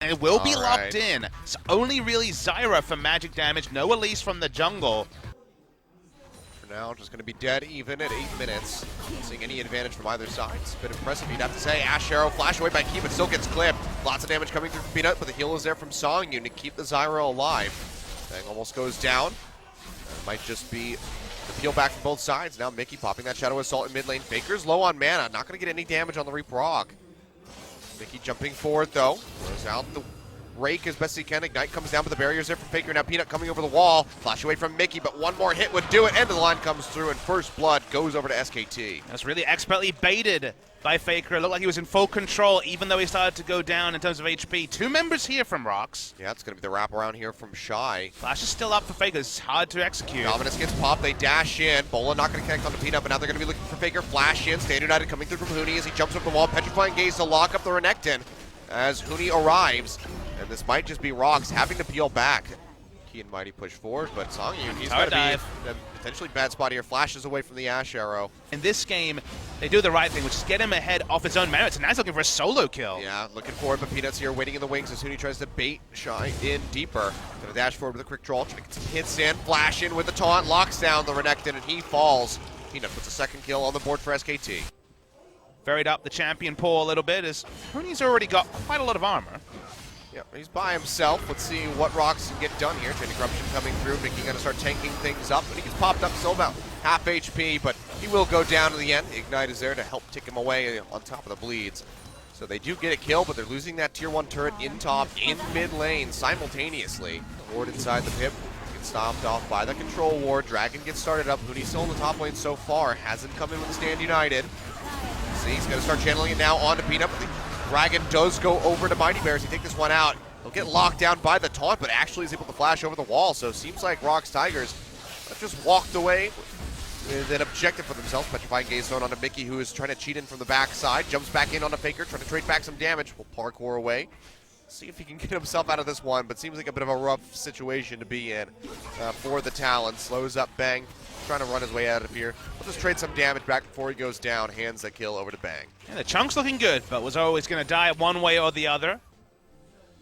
And it will be locked in. It's only really Zyra for magic damage, no Elise from the jungle. For now, just going to be dead even at 8 minutes. Not seeing any advantage from either side. It's a bit impressive, you'd have to say. Ash Arrow flash away by Key, but still gets clipped. Lots of damage coming through from Peanut, but the heal is there from Songyun to keep the Zyra alive. Bang almost goes down. It might just be the peel back from both sides. Now Mickey popping that Shadow Assault in mid lane. Faker's low on mana, not going to get any damage on the Reap Rock. Mickey jumping forward though, throws out the rake as best he can. Ignite comes down, but the barrier's there from Faker. Now Peanut coming over the wall. Flash away from Mickey, but one more hit would do it. End of the line comes through, and first blood goes over to SKT. That's really expertly baited by Faker. It looked like he was in full control, even though he started to go down in terms of HP. 2 members here from ROX. Yeah, it's going to be the wraparound here from Shy. Flash is still up for Faker. It's hard to execute. Dominus gets popped. They dash in. Bola not going to connect on the Peanut, but now they're going to be looking for Faker. Flash in. Stand United coming through from Huni as he jumps over the wall. Petrifying Gaze to lock up the Renekton as Huni arrives. And this might just be ROX having to peel back. Key and Mighty push forward, but Songyun, he's got to be a potentially bad spot here. Flashes away from the Ash Arrow. In this game, they do the right thing, which is get him ahead off his own merits, and now he's looking for a solo kill. Yeah, looking forward, but Peanut's here waiting in the wings as Huni tries to bait Shy in deeper. Gonna dash forward with a quick draw, trying to get some hits in, flash in with the taunt, locks down the Renekton, and he falls. Peanut puts a second kill on the board for SKT. Buried up the champion pool a little bit as Huni's already got quite a lot of armor. Yep, he's by himself. Let's see what ROX can get done here. Chain of Corruption coming through. Mickey gonna start tanking things up. But he gets popped up, still about half HP, but he will go down to the end. The Ignite is there to help tick him away on top of the bleeds. So they do get a kill, but they're losing that tier 1 turret in top, in mid lane simultaneously. Ward inside the pip gets stomped off by the control ward. Dragon gets started up. Huni's still in the top lane so far. Hasn't come in with Stand United. See, he's gonna start channeling it now onto Peanut. Dragon does go over to Mighty Bears. He take this one out. He'll get locked down by the taunt, but actually is able to flash over the wall. So it seems like ROX Tigers have just walked away with an objective for themselves. Petrifying Gaze thrown onto Mickey, who is trying to cheat in from the backside. Jumps back in onto Faker, trying to trade back some damage. Will parkour away. See if he can get himself out of this one, but seems like a bit of a rough situation to be in for the Talon. Slows up Bang, trying to run his way out of here. We'll just trade some damage back before he goes down. Hands that kill over to Bang. Yeah, the Chunk's looking good, but was always going to die one way or the other.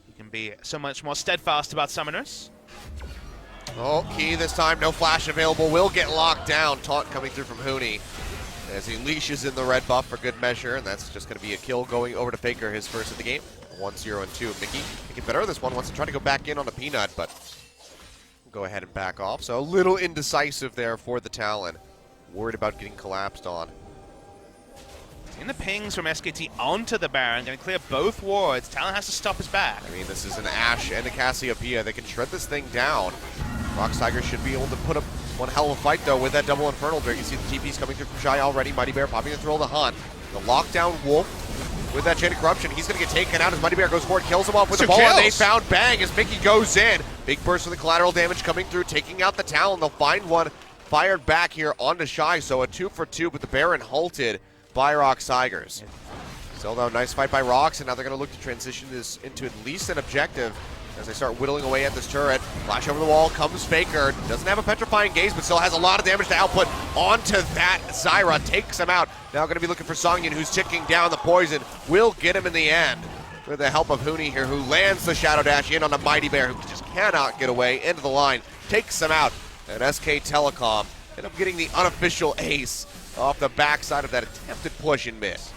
He can be so much more steadfast about summoners. Oh, Key this time, no flash available. Will get locked down. Taunt coming through from Huni as he leashes in the red buff for good measure, and that's just going to be a kill going over to Faker, his first of the game. 1-0 and 2. Mickey can better this one. Wants to try to go back in on the Peanut, but we'll go ahead and back off. So a little indecisive there for the Talon. Worried about getting collapsed on. In the pings from SKT onto the Baron, going to clear both wards. Talon has to stop his back. I mean, this is an Ashe and a Cassiopeia. They can shred this thing down. ROX Tigers should be able to put up one hell of a fight, though, with that double Infernal Drake. You see the TP's coming through from Shy already. Mighty Bear popping the thrill of the hunt. The lockdown Wolf with that Chain of Corruption. He's going to get taken out as Mighty Bear goes forward, kills him off with the ball, and they found Bang as Mickey goes in. Big burst of the collateral damage coming through, taking out the Talon. They'll find one fired back here onto Shy, so a 2 for 2, but the Baron halted by ROX Tigers. Still though, nice fight by ROX, and now they're going to look to transition this into at least an objective as they start whittling away at this turret. Flash over the wall, comes Faker. Doesn't have a Petrifying Gaze, but still has a lot of damage to output onto that Zyra. Takes him out. Now going to be looking for Songyun, who's ticking down the poison. Will get him in the end with the help of Huni here, who lands the Shadow Dash in on the Mighty Bear, who just cannot get away. Into the line, takes him out. And SK Telecom end up getting the unofficial ace off the backside of that attempted push and miss.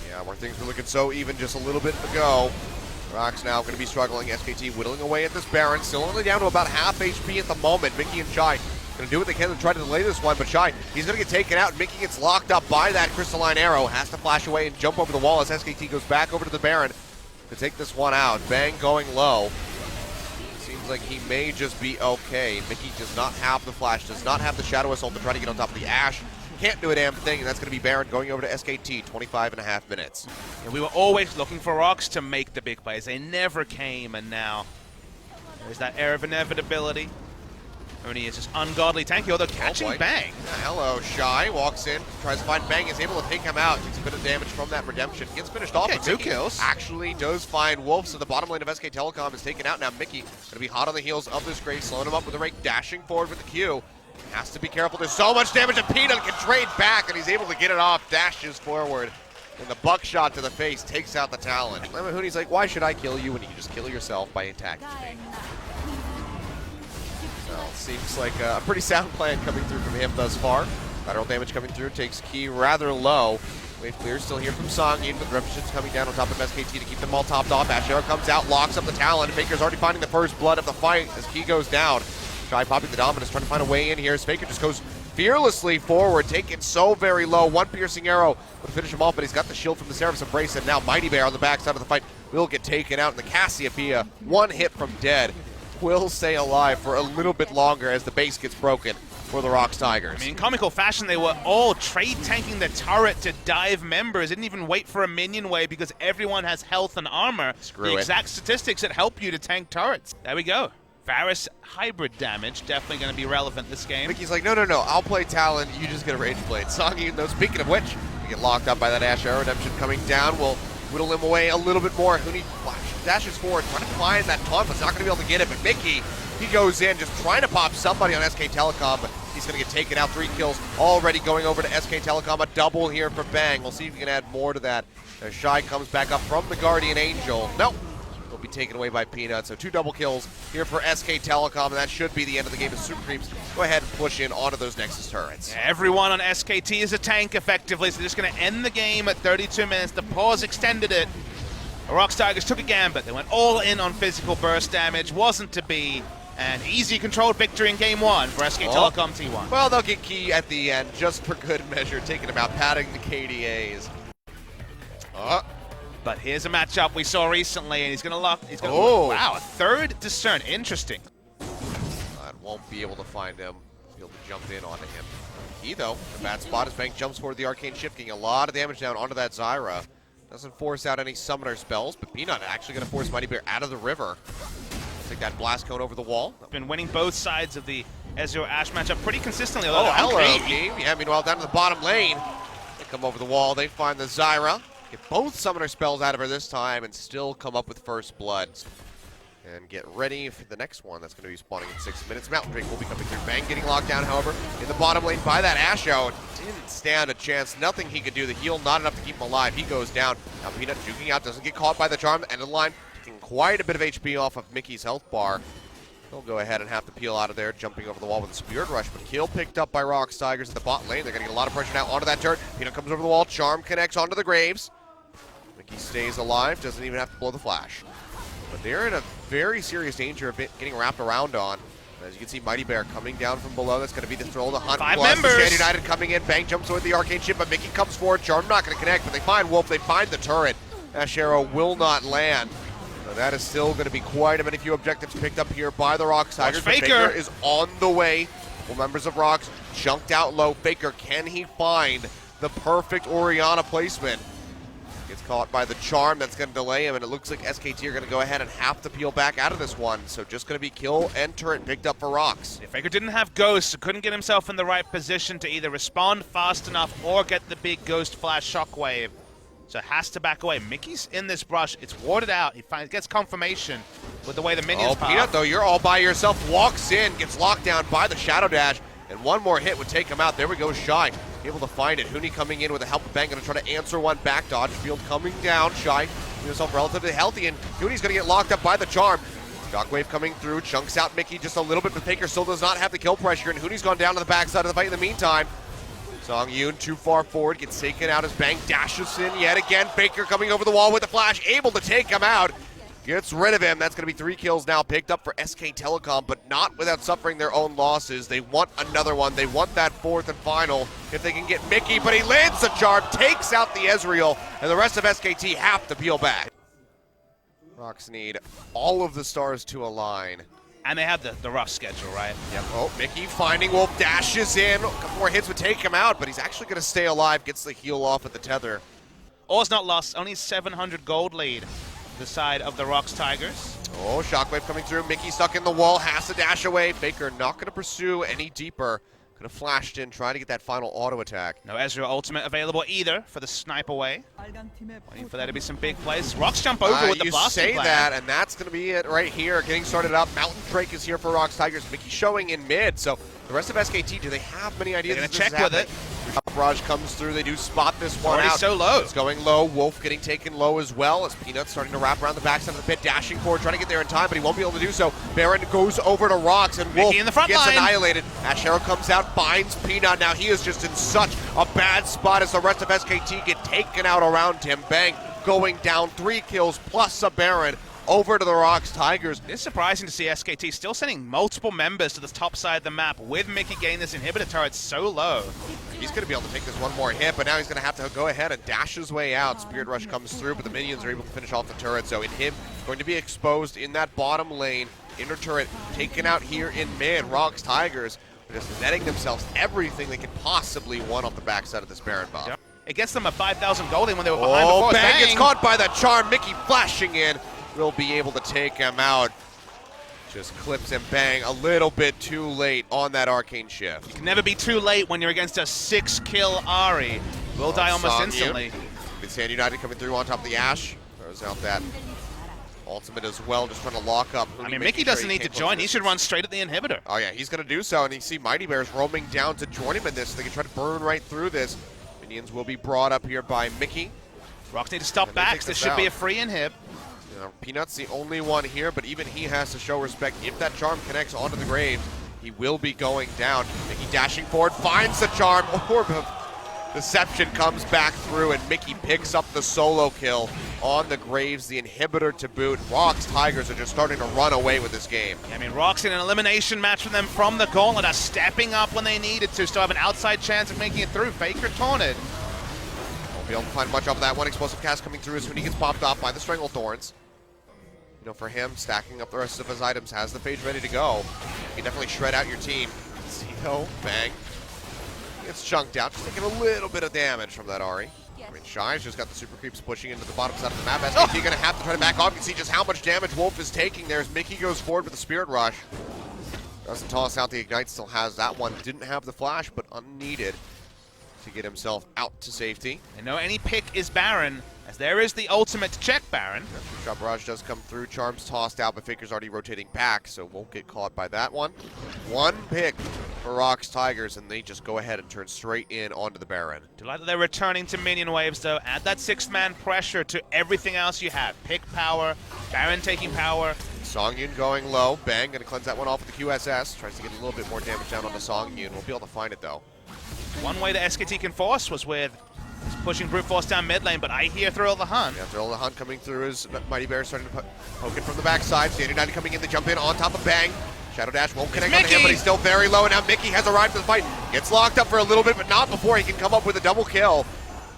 Yeah, where things were looking so even just a little bit ago. ROX now going to be struggling. SKT whittling away at this Baron, still only down to about half HP at the moment. Mickey and Shy going to do what they can to try to delay this one, but Shy, he's going to get taken out. Mickey gets locked up by that Crystalline Arrow, has to flash away and jump over the wall as SKT goes back over to the Baron to take this one out. Bang going low. Seems like he may just be okay. Mickey does not have the flash, does not have the Shadow Assault to try to get on top of the Ashe. Can't do a damn thing, and that's going to be Baron going over to SKT, 25.5 minutes. Yeah, we were always looking for ROX to make the big plays. They never came, and now there's that air of inevitability. Huni is just ungodly tanky, although catching Bang. Yeah, hello, Shy walks in, tries to find Bang, is able to take him out. Takes a bit of damage from that redemption. Gets finished off with 2 kills. Actually does find Wolf, so the bottom lane of SK Telecom is taken out. Now Mickey going to be hot on the heels of this Grace, slowing him up with the rake, dashing forward with the Q. Has to be careful. There's so much damage that Peanut can trade back, and he's able to get it off. Dashes forward And the buckshot to the face takes out the Talon. Lemahuni's like, why should I kill you when you can just kill yourself by attacking me? Well, seems like a pretty sound plan coming through from him thus far. Lateral damage coming through, takes Key rather low. Wave clear still here from Songyin, but the repetitions coming down on top of SKT to keep them all topped off. Ashero comes out, locks up the Talon. Faker's already finding the first blood of the fight as Key goes down. Shy popping the Dominus, trying to find a way in here as Faker just goes fearlessly forward, taken so very low. One piercing arrow would finish him off, but he's got the shield from the Seraph's Embrace, and now Mighty Bear on the backside of the fight will get taken out, and the Cassiopeia, one hit from dead, will stay alive for a little bit longer as the base gets broken for the ROX Tigers. I mean, in comical fashion, they were all trade tanking the turret to dive members. They didn't even wait for a minion wave because everyone has health and armor. Screw the it. exact statistics that help you to tank turrets. There we go. Varus hybrid damage, definitely going to be relevant this game. Mickey's like, no, I'll play Talon, you just get a Rage Blade. Songyin, though, speaking of which, we get locked up by that Ash Arrow Redemption coming down. We'll whittle him away a little bit more. Huni dashes forward, trying to find that taunt, but it's not going to be able to get it. But Mickey, he goes in, just trying to pop somebody on SK Telecom, but he's going to get taken out. 3 kills already going over to SK Telecom. A double here for Bang. We'll see if we can add more to that. As Shy comes back up from the Guardian Angel. Nope. Will be taken away by Peanut. So 2 double kills here for SK Telecom, and that should be the end of the game as Super Creeps go ahead and push in onto those Nexus turrets. Yeah, everyone on SKT is a tank effectively, so they're just going to end the game at 32 minutes. The pause extended it. The ROX Tigers took a gambit. They went all in on physical burst damage. Wasn't to be. An easy controlled victory in game 1 for SK Telecom T1. Well, they'll get Key at the end just for good measure, taking him out, padding the KDAs. But here's a matchup we saw recently, and he's going to lock. He's going to. Oh. Wow, a third discern. Interesting. Won't be able to find him. Be able to jump in onto him. Key, though, the bad spot as Bank jumps forward the Arcane Shift, getting a lot of damage down onto that Zyra. Doesn't force out any summoner spells, but Peanut actually going to force Mighty Bear out of the river. Take that blast cone over the wall. Been winning both sides of the Ezreal Ashe matchup pretty consistently. Oh, hello, Key. Yeah, meanwhile, down to the bottom lane. They come over the wall. They find the Zyra. Get both summoner spells out of her this time and still come up with first blood. And get ready for the next one that's going to be spawning in 6 minutes. Mountain Drake will be coming through. Bang getting locked down, however, in the bottom lane by that Asho. Didn't stand a chance. Nothing he could do. The heal not enough to keep him alive. He goes down. Now Peanut juking out. Doesn't get caught by the charm. End of the line. Taking quite a bit of HP off of Mickey's health bar. He'll go ahead and have to peel out of there, jumping over the wall with a Spirit Rush. But kill picked up by ROX Tigers at the bot lane. They're going to get a lot of pressure now onto that turret. Peanut comes over the wall. Charm connects onto the Graves. Mickey stays alive. Doesn't even have to blow the flash. But they're in a very serious danger of getting wrapped around on. As you can see, Mighty Bear coming down from below. That's going to be the throw of the hunt. 5 plus members. The Shade United coming in. Bang jumps with the Arcane Ship, but Mickey comes forward. Charm not going to connect, but they find Wolf. They find the turret. Ash Arrow will not land. So that is still going to be quite a few objectives picked up here by the ROX Tigers. Faker is on the way. Well, members of ROX junked out low. Faker, can he find the perfect Orianna placement? Gets caught by the charm. That's going to delay him, and it looks like SKT are going to go ahead and have to peel back out of this one. So just going to be kill and turret picked up for ROX. If Faker didn't have Ghost, so couldn't get himself in the right position to either respond fast enough or get the big Ghost Flash Shockwave. So has to back away. Mickey's in this brush. It's warded out. He gets confirmation with the way the minions pop. Peanut, though, you're all by yourself. Walks in, gets locked down by the Shadow Dash, and one more hit would take him out. There we go, Shy. Able to find it. Huni coming in with the help of Bang, going to try to answer one back dodge. Field coming down. Shy keeping himself relatively healthy, and Huni's going to get locked up by the charm. Shockwave coming through, chunks out Mickey just a little bit, but Faker still does not have the kill pressure, and Huni's gone down to the backside of the fight in the meantime. Songyun too far forward, gets taken out as Bang dashes in yet again. Faker coming over the wall with the flash, able to take him out. Gets rid of him. That's going to be 3 kills now picked up for SK Telecom, but not without suffering their own losses. They want another one. They want that 4th and final if they can get Mickey, but he lands the charm, takes out the Ezreal, and the rest of SKT have to peel back. ROX need all of the stars to align. And they have the rough schedule, right? Yep. Oh, Mickey finding Wolf, dashes in. A couple more hits would take him out, but he's actually going to stay alive, gets the heal off at the tether. All's not lost. Only 700 gold lead. The side of the ROX Tigers. Oh, Shockwave coming through. Mickey stuck in the wall, has to dash away. Faker not going to pursue any deeper. Could have flashed in, trying to get that final auto attack. No Ezreal ultimate available either for the snipe away. Waiting for there to be some big plays. ROX jump over with the blasting You say plan. that, and that's going to be it right here. Getting started up. Mountain Drake is here for ROX Tigers. Mickey showing in mid. So the rest of SKT, do they have many ideas? They're going to check with it. Barrage comes through. They do spot this one Already out. so low. It's going low. Wolf getting taken low as well as Peanut's starting to wrap around the backside of the pit, dashing forward, trying to get there in time, but he won't be able to do so. Baron goes over to ROX, and Wolf in the front gets line. annihilated. Ash Arrow comes out, binds Peanut. Now he is just in such a bad spot as the rest of SKT get taken out around him. Bang going down, 3 kills plus a Baron. Over to the ROX Tigers. It's surprising to see SKT still sending multiple members to the top side of the map with Mickey getting this inhibitor turret so low. He's going to be able to take this one more hit, but now he's going to have to go ahead and dash his way out. Spirit Rush comes through, but the minions are able to finish off the turret. So in him, going to be exposed in that bottom lane. Inner turret taken out here in mid. ROX Tigers are just netting themselves everything they could possibly want off the backside of this Baron buff. Yep. It gets them a 5,000 gold when they were behind before. Bang gets caught by the charm. Mickey flashing in. Will be able to take him out. Just clips him. Bang, a little bit too late on that arcane shift. You can never be too late when you're against a 6-kill Ahri. Will die almost instantly. Sand United coming through on top of the Ash. Throws out that ultimate as well, just trying to lock up. I mean, Mickey doesn't need to join. He should run straight at the inhibitor. Oh yeah, he's going to do so, and you see Mighty Bears roaming down to join him in this. So they can try to burn right through this. Minions will be brought up here by Mickey. ROX need to stop backs. This should be a free inhib. Peanut's the only one here, but even he has to show respect. If that charm connects onto the Graves, he will be going down. Mickey dashing forward, finds the charm. Orb of Deception comes back through, and Mickey picks up the solo kill on the Graves, the inhibitor to boot. ROX Tigers are just starting to run away with this game. Yeah, I mean, ROX in an elimination match for them from the gauntlet are stepping up when they needed to. Still have an outside chance of making it through. Faker taunted. Won't be able to find much off that one. Explosive cast coming through as soon as he gets popped off by the Strangle Thorns. You know, for him, stacking up the rest of his items, has the phage ready to go. You can definitely shred out your team. CO, bang. Gets chunked out, just taking a little bit of damage from that Ahri. I mean, Shy's just got the super creeps pushing into the bottom side of the map. SKT gonna have to try to back off. You can see just how much damage Wolf is taking there as Mickey goes forward with the Spirit Rush. Doesn't toss out the Ignite, still has that one. Didn't have the flash, but unneeded to get himself out to safety. And no, any pick is Baron, as there is the ultimate to check Baron. Shot Barrage does come through. Charm's tossed out, but Faker's already rotating back, so won't get caught by that one. One pick for ROX Tigers, and they just go ahead and turn straight in onto the Baron. Delight that they're returning to minion waves, though. Add that 6-man pressure to everything else you have. Pick power, Baron taking power. Songyun going low. Bang, gonna cleanse that one off with the QSS. Tries to get a little bit more damage down on the Songyun. We'll be able to find it, though. One way that SKT can force was with pushing Brute Force down mid lane, but I hear Thrill of the Hunt. Yeah, Thrill of the Hunt coming through as Mighty Bear starting to poke it from the backside. Sand United coming in to jump in on top of Bang. Shadow Dash won't connect on him, but he's still very low, and now Mickey has arrived to the fight. Gets locked up for a little bit, but not before he can come up with a double kill.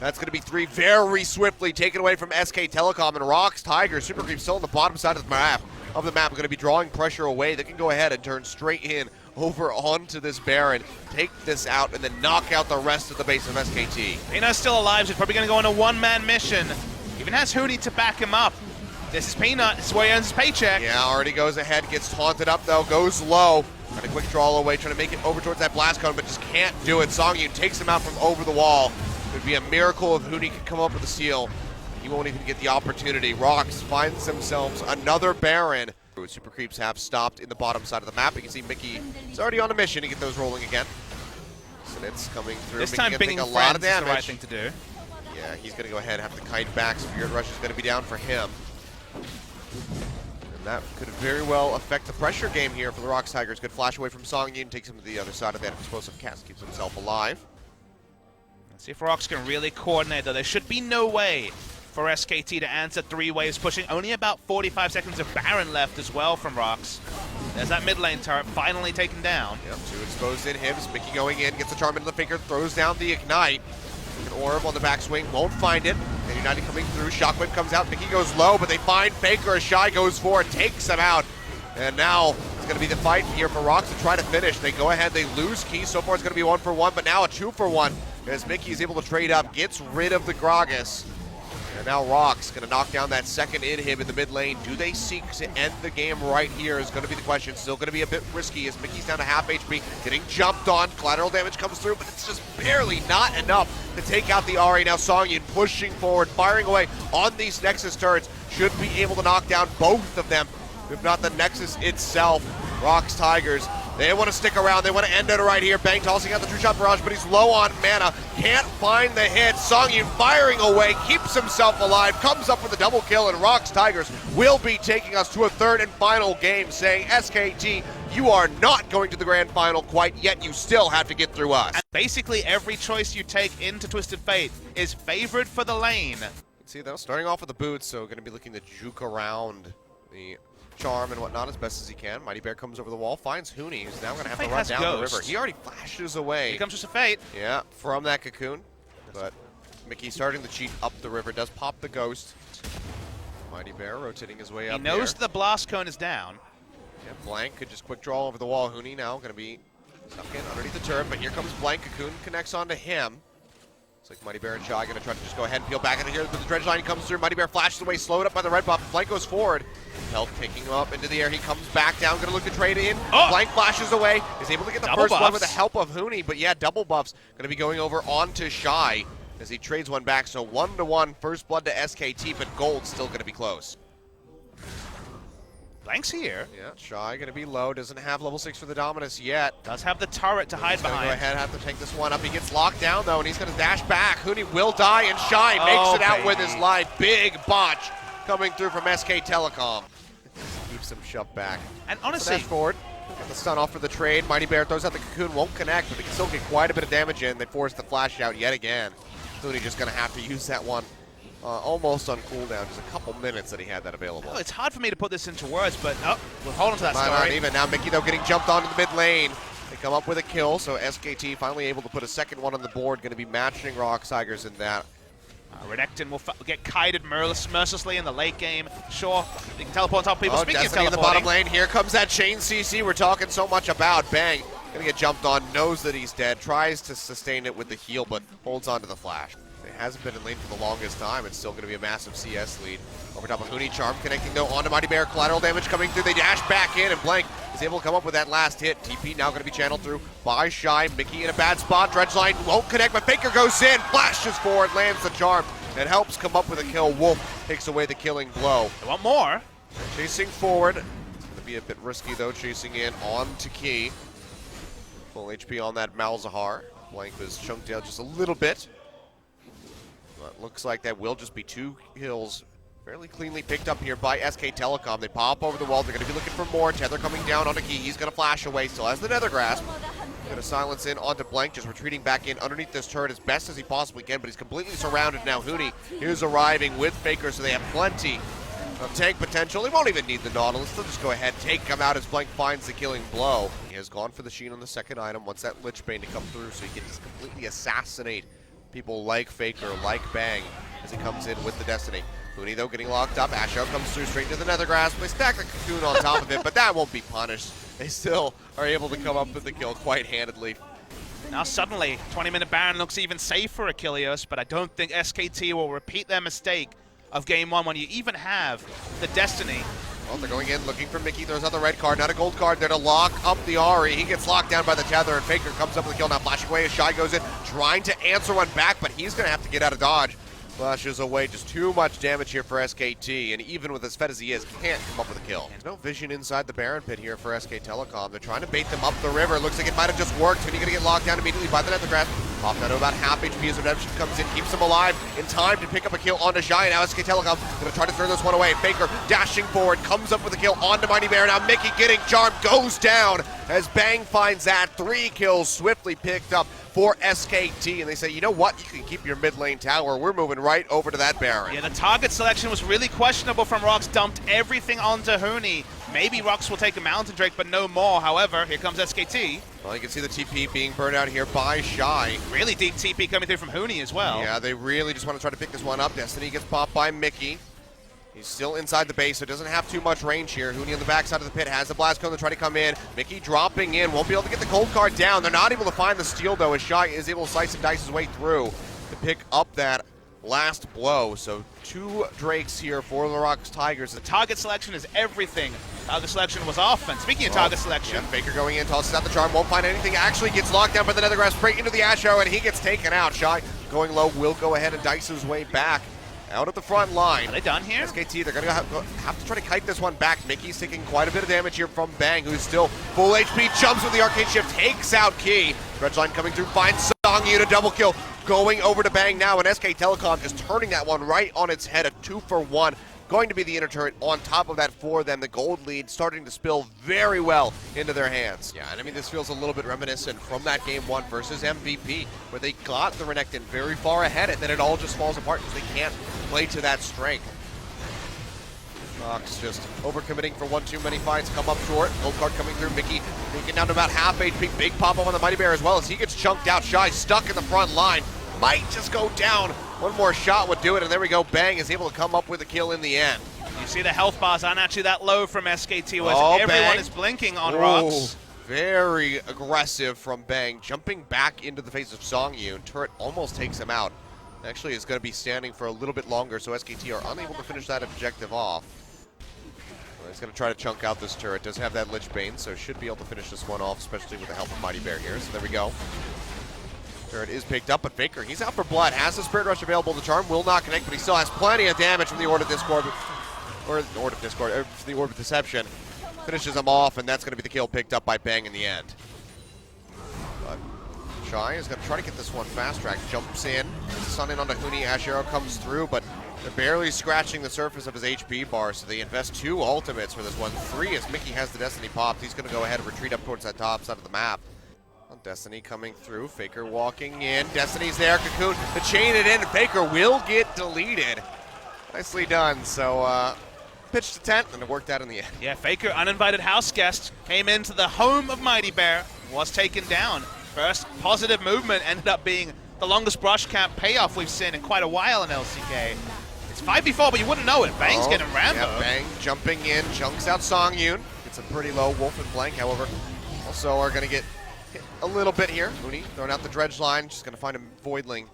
That's going to be 3 very swiftly taken away from SK Telecom, and ROX Tigers. Super Creep still on the bottom side of the map. Going to be drawing pressure away. They can go ahead and turn straight in over onto this Baron, take this out, and then knock out the rest of the base of SKT. Peanut's still alive, so he's probably going to go on a one-man mission. Even has Hootie to back him up. This is Peanut. This is where he earns his paycheck. Yeah, already goes ahead, gets taunted up though, goes low. Trying to quick draw away, trying to make it over towards that blast cone, but just can't do it. Songyun takes him out from over the wall. It would be a miracle if Hootie could come up with a steal. He won't even get the opportunity. ROX finds themselves another Baron. Super Creeps have stopped in the bottom side of the map. You can see Mickey is already on a mission to get those rolling again. So it's coming through. This Mickey time gonna take pinging a lot of friends is damage. the right thing to do. Yeah, he's going to go ahead and have to kite back. Spirit Rush is going to be down for him. And that could very well affect the pressure game here for the ROX Tigers. Good flash away from Songyun, takes him to the other side of that explosive cast, keeps himself alive. Let's see if ROX can really coordinate, though. There should be no way for SKT to answer 3 waves, pushing only about 45 seconds of Baron left as well from ROX. There's that mid lane turret finally taken down. Yep, 2 exposed inhibs. Mickey going in, gets the charm into the Faker, throws down the Ignite. An orb on the backswing, won't find it. And United coming through, Shockwave comes out, Mickey goes low, but they find Faker as Shy goes forward, takes him out. And now it's going to be the fight here for ROX to try to finish. They go ahead, they lose Key. So far it's going to be 1-for-1, but now a 2-for-1 as Mickey is able to trade up, gets rid of the Gragas. And now ROX going to knock down that second inhib in the mid lane. Do they seek to end the game right here is going to be the question. Still going to be a bit risky as Mickey's down to half HP. Getting jumped on. Collateral damage comes through, but it's just barely not enough to take out the Ahri. Now Songyun pushing forward, firing away on these Nexus turrets. Should be able to knock down both of them, if not the Nexus itself. ROX Tigers They want to stick around. They want to end it right here. Bang tossing out the true shot barrage, but he's low on mana. Can't find the hit. Songyun firing away, keeps himself alive, comes up with a double kill, and ROX Tigers will be taking us to a third and final game, saying, SKT, you are not going to the grand final quite yet. You still have to get through us. And basically every choice you take into Twisted Fate is favored for the lane. See, though, starting off with the boots, so going to be looking to juke around the charm and whatnot as best as he can. Mighty Bear comes over the wall, finds Huni, who's now going to have to run down the river. He already flashes away. Here comes Twisted Fate. Yeah, from that cocoon. But Mickey starting to cheat up the river, does pop the ghost. Mighty Bear rotating his way up. He knows the blast cone is down. Yeah, Blank could just quick draw over the wall. Huni now going to be stuck in underneath the turret, but here comes Blank. Cocoon connects onto him. It's like Mighty Bear and Shy going to try to just go ahead and peel back into here, but the dredge line comes through. Mighty Bear flashes away, slowed up by the red buff. Blank goes forward. Health taking him up into the air. He comes back down, going to look to trade in. Oh! Blank flashes away. Is able to get the Double first buffs. one with the help of Huni, but yeah, double buffs going to be going over onto Shy as he trades one back. So 1-1, first blood to SKT, but gold's still going to be close. Blank's here. Yeah, Shy going to be low. Doesn't have level 6 for the Dominus yet. Does have the turret to hide Gonna behind. go ahead, have to take this one up. He gets locked down though, and he's gonna dash back. Huni will die, and Shy makes it out with his life. Big botch coming through from SK Telecom. Keeps him shoved back. And honestly, Dash forward. Get the stun off for the trade. Mighty Bear throws out the cocoon, won't connect, but they can still get quite a bit of damage in. They force the flash out yet again. Huni just gonna have to use that one almost on cooldown. Just a couple minutes that he had that available. it's hard for me to put this into words, but we'll hold on to that Not story. even now. Mickey though getting jumped onto the mid lane. They come up with a kill, so SKT finally able to put a second one on the board. Going to be matching ROX Tigers in that. Renekton will get kited mercilessly in the late game. Sure, they can teleport on top of people. Speaking of Destiny in the teleporting, bottom lane. Here comes that chain CC we're talking so much about. Bang. Going to get jumped on. Knows that he's dead. Tries to sustain it with the heal, but holds on to the flash. It hasn't been in lane for the longest time. It's still going to be a massive CS lead. Over top of Huni, Charm connecting though onto Mighty Bear. Collateral damage coming through. They dash back in, and Blank is able to come up with that last hit. TP now going to be channeled through by Shy. Mickey in a bad spot. Dredge line won't connect, but Faker goes in. Flashes forward, lands the Charm. It helps come up with a kill. Wolf takes away the killing blow. they want more. Chasing forward. It's going to be a bit risky though, chasing in onto Key. Full HP on that Malzahar. Blank was chunked out just a little bit. But looks like that will just be 2 kills fairly cleanly picked up here by SK Telecom. They pop over the wall. They're going to be looking for more. Tether coming down onto Key. He's going to flash away. Still has the Nether Grasp. Going to silence in onto Blank, just retreating back in underneath this turret as best as he possibly can, but he's completely surrounded now. Huni is arriving with Faker, so they have plenty of tank potential. He won't even need the Nautilus. They'll just go ahead, take him out as Blank finds the killing blow. He has gone for the Sheen on the second item. Wants that Lich Bane to come through so he can just completely assassinate people like Faker, like Bang, as he comes in with the Destiny. Huni, though, getting locked up. Asho comes through straight into the Nether Grasp. They stack the cocoon on top of it, but that won't be punished. They still are able to come up with the kill quite handedly. Now suddenly, 20-minute Baron looks even safe for Achilles, but I don't think SKT will repeat their mistake of game 1 when you even have the Destiny. Well, they're going in looking for Mickey. There's another red card, not a gold card there to lock up the Ahri. He gets locked down by the Tether, and Faker comes up with a kill. Now flashing away as Shy goes in, trying to answer one back, but he's going to have to get out of dodge. Flashes away, just too much damage here for SKT, and even with as fed as he is, can't come up with a kill. There's no vision inside the Baron pit here for SK Telecom. They're trying to bait them up the river. Looks like it might have just worked. He's going to get locked down immediately by the Nether Grasp. Off down to about half HP as Redemption comes in, keeps him alive in time to pick up a kill onto Shy. Now SK Telecom going to try to throw this one away. Faker dashing forward, comes up with a kill onto Mighty Bear. Now Mickey getting charmed, goes down as Bang finds that. 3 kills swiftly picked up for SKT, and they say, you know what, you can keep your mid lane tower. We're moving right over to that Baron. Yeah, the target selection was really questionable from ROX. Dumped everything onto Huni. Maybe ROX will take a Mountain Drake, but no more. However, here comes SKT. Well, you can see the TP being burned out here by Shy. Really deep TP coming through from Huni as well. Yeah, they really just want to try to pick this one up. Destiny gets popped by Mickey. He's still inside the base, so doesn't have too much range here. Huni on the backside of the pit has the blast cone to try to come in. Mickey dropping in, won't be able to get the cold card down. They're not able to find the steal though, as Shy is able to slice and dice his way through to pick up that last blow. So 2 Drakes here for the ROX Tigers. The target selection is everything. Target selection was offense. Speaking of target selection. Yeah, Faker going in, tosses out the charm, won't find anything. Actually gets locked down by the Nether Grasp, straight into the Asho, and he gets taken out. Shy going low, will go ahead and dice his way back. out at the front line. Are they done here? SKT, they're going to have to try to kite this one back. Mickey's taking quite a bit of damage here from Bang, who's still full HP, jumps with the arcade shift, takes out Key. Line coming through, finds Songyun, a double kill, going over to Bang now, and SK Telecom just turning that one right on its head, a 2-for-1. Going to be the inner turret on top of that for them. The gold lead starting to spill very well into their hands. Yeah, and I mean, this feels a little bit reminiscent from that game 1 versus MVP, where they got the Renekton very far ahead, and then it all just falls apart because they can't play to that strength. ROX just overcommitting for one too many fights, come up short. Gold card coming through, Mickey making down to about half HP. Big pop up on the Mighty Bear as well as he gets chunked out. Shy stuck in the front line. Might just go down. One more shot would do it, and there we go. Bang is able to come up with a kill in the end. You see the health bars aren't actually that low from SKT, whereas everyone Bang is blinking on ROX. Very aggressive from Bang, jumping back into the face of Songyun. Turret almost takes him out. Actually is going to be standing for a little bit longer, so SKT are unable to finish that objective off. Well, he's going to try to chunk out this turret. Does have that Lich Bane, so should be able to finish this one off, especially with the help of Mighty Bear here. So there we go. Turret is picked up, but Faker, he's out for blood. Has the Spirit Rush available. The charm will not connect, but he still has plenty of damage from the Orb of Discord. The Orb of Deception. Finishes him off, and that's going to be the kill picked up by Bang in the end. But Shy is going to try to get this one fast-tracked. Jumps in, Sun in onto Huni. Ash Arrow comes through, but they're barely scratching the surface of his HP bar, so they invest 2 ultimates for this one. 3 as Mickey has the Destiny popped. He's going to go ahead and retreat up towards that top side of the map. Destiny coming through, Faker walking in, Destiny's there, Cocoon to chain it in, and Faker will get deleted. Nicely done, so pitched a tent, and it worked out in the end. Yeah, Faker, uninvited house guest, came into the home of Mighty Bear, was taken down. First positive movement ended up being the longest brush camp payoff we've seen in quite a while in LCK. It's 5v4, but you wouldn't know it. Bang's getting Rambo. Yeah, Bang jumping in, chunks out Songyun. Gets a pretty low Wolf and Blank, however. Also are going to get hit a little bit here. Mooney throwing out the dredge line, just going to find a Voidling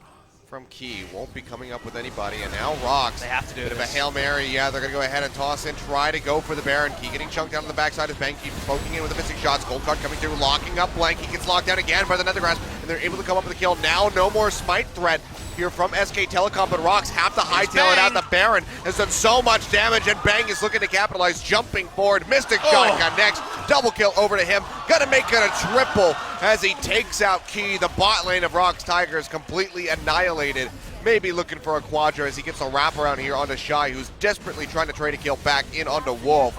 from Key. Won't be coming up with anybody, and now ROX. They have to do Bit this. of a Hail Mary. Yeah, they're going to go ahead and toss in, try to go for the Baron. Key getting chunked out on the backside as Bang keeps poking in with the missing shots. Gold card coming through, locking up Blank. He gets locked down again by the Nethergrass, and they're able to come up with a kill. Now no more smite threat here from SK Telecom, but ROX have to hightail it out. The Baron has done so much damage, and Bang is looking to capitalize, jumping forward. Mystic shot connects, double kill over to him. Gonna make it a triple as he takes out Key. The bot lane of ROX Tigers completely annihilated. Maybe looking for a quadra as he gets a wraparound here onto Shy, who's desperately trying to trade a kill back in onto Wolf.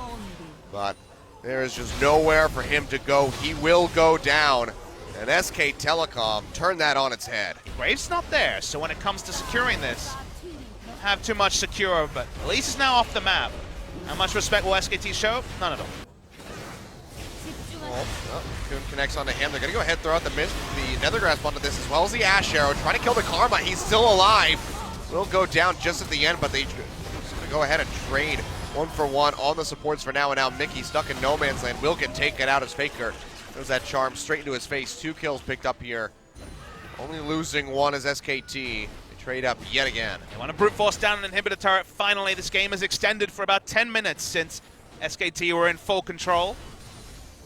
But there is just nowhere for him to go. He will go down. And SK Telecom turned that on its head. Graves not there, so when it comes to securing this, don't have too much secure, but at least it's now off the map. How much respect will SKT show? None at all. Cocoon connects onto him. They're going to go ahead and throw out the Nethergrass onto this, as well as the Ash Arrow. Trying to kill the Karma. He's still alive. Will go down just at the end, but they're just going to go ahead and trade 1-for-1 on the supports for now. And now Mickey, stuck in no man's land, will get taken out as Faker. There's that charm straight into his face. 2 kills picked up here. Only losing 1 is SKT. They trade up yet again. They want to brute force down an inhibitor turret. Finally, this game is extended for about 10 minutes since SKT were in full control.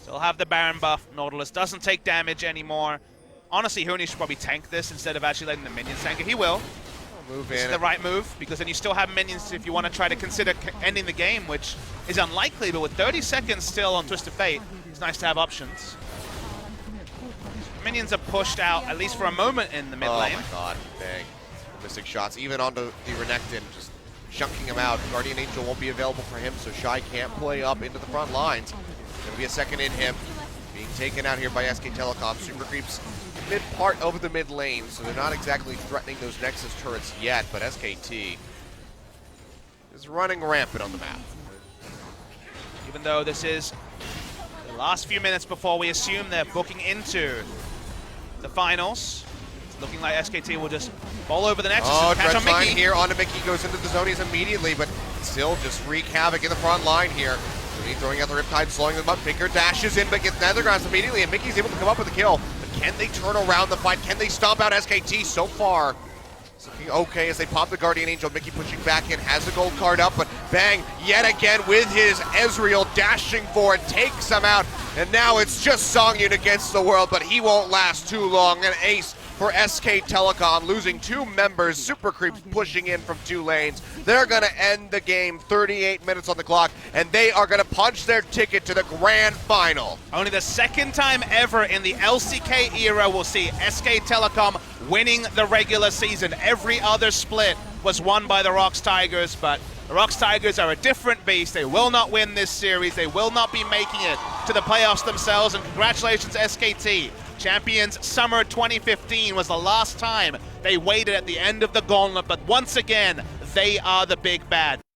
Still have the Baron buff. Nautilus doesn't take damage anymore. Honestly, Huni should probably tank this instead of actually letting the minions tank it. He will. Move This in. is the right move, because then you still have minions if you want to try to consider ending the game, which is unlikely, but with 30 seconds still on Twisted Fate, it's nice to have options. Minions are pushed out, at least for a moment, in the mid lane. Oh my god, Bang. Missing shots, even onto the Renekton, just chunking him out. Guardian Angel won't be available for him, so Shy can't play up into the front lines. Gonna be a second in him. Being taken out here by SK Telecom. Super Creeps mid part of the mid lane, so they're not exactly threatening those Nexus turrets yet, but SKT is running rampant on the map. Even though this is the last few minutes before we assume they're booking into the finals, it's looking like SKT will just bowl over the Nexus and catch on Dredge line Mickey. here onto Mickey, goes into the zonies immediately, but still just wreak havoc in the front line here. Throwing out the Riptide, slowing them up. Faker dashes in, but gets Nethergrass immediately, and Mickey's able to come up with a kill. But can they turn around the fight? Can they stomp out SKT? So far, it's looking okay as they pop the Guardian Angel. Mickey pushing back in, has the gold card up, but Bang, yet again with his Ezreal dashing forward, takes him out. And now it's just Songyun against the world, but he won't last too long. An ace for SK Telecom, losing 2 members. Super Creeps pushing in from 2 lanes. They're going to end the game, 38 minutes on the clock, and they are going to punch their ticket to the grand final. Only the second time ever in the LCK era we'll see SK Telecom winning the regular season. Every other split was won by the ROX Tigers, but the ROX Tigers are a different beast. They will not win this series. They will not be making it to the playoffs themselves, and congratulations SKT. Champions Summer 2015 was the last time they waited at the end of the gauntlet, but once again, they are the big bad.